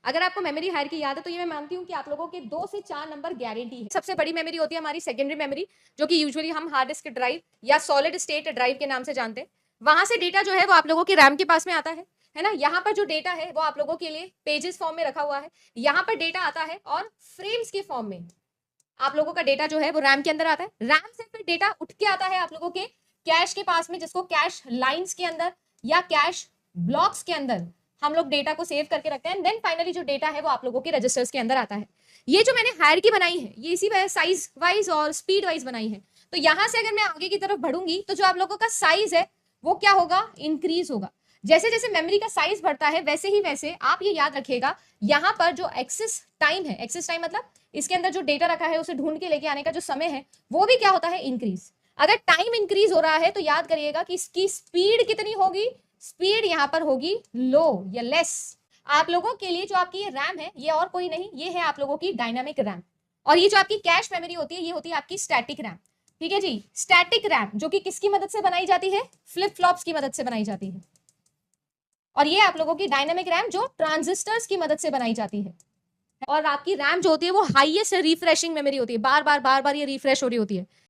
अगर आपको memory hierarchy याद है तो ये मैं मानती हूँ कि आप लोगों के 2 से 4 नंबर गारंटी है। सबसे बड़ी मेमोरी होती है हमारी सेकेंडरी मेमोरी, जो कि यूजुअली हम हार्ड डिस्क ड्राइव या सॉलिड स्टेट ड्राइव के नाम से जानते हैं। वहां से डेटा जो है वो आप लोगों की रैम के पास में आता है ना। यहाँ पर जो डेटा है वो आप लोगों के लिए पेजेस फॉर्म में रखा हुआ है। यहाँ पर डेटा आता है और फ्रेम्स के फॉर्म में आप लोगों का डेटा जो है वो रैम के अंदर आता है। रैम से फिर डेटा उठ के आता है आप लोगों के कैश के पास में, जिसको कैश लाइंस के अंदर या कैश ब्लॉक्स के अंदर हम लोग डेटा को सेव करके रखते हैं। देन फाइनली जो डेटा है वो आप लोगों के रजिस्टर्स के अंदर आता है। ये जो मैंने हायरार्की बनाई है ये इसी साइज वाइज और स्पीड वाइज बनाई है। तो यहां से अगर मैं आगे की तरफ बढ़ूंगी तो जो आप लोगों का साइज है वो क्या होगा, इंक्रीज होगा। जैसे जैसे मेमोरी का साइज बढ़ता है वैसे ही वैसे आप ये याद रखिएगा, यहाँ पर जो एक्सेस टाइम है, एक्सेस टाइम मतलब इसके अंदर जो डेटा रखा है उसे ढूंढ के लेके आने का जो समय है वो भी क्या होता है, इंक्रीज। अगर टाइम इंक्रीज हो रहा है तो याद करिएगा कि इसकी स्पीड कितनी होगी, स्पीड यहाँ पर होगी लो या लेस। आप लोगों के लिए जो आपकी ये रैम है ये और कोई नहीं, ये है आप लोगों की डायनामिक रैम। और ये जो आपकी कैश मेमोरी होती है ये होती है आपकी स्टैटिक रैम। ठीक है जी, स्टैटिक रैम जो कि किसकी मदद से बनाई जाती है, फ्लिप फ्लॉप्स की मदद से बनाई जाती है। और ये आप लोगों की डायनामिक रैम जो ट्रांजिस्टर्स की मदद से बनाई जाती है। और आपकी रैम जो होती है वो हाईएस्ट रिफ्रेशिंग मेमोरी होती है, बार बार ये रिफ्रेश हो रही होती है।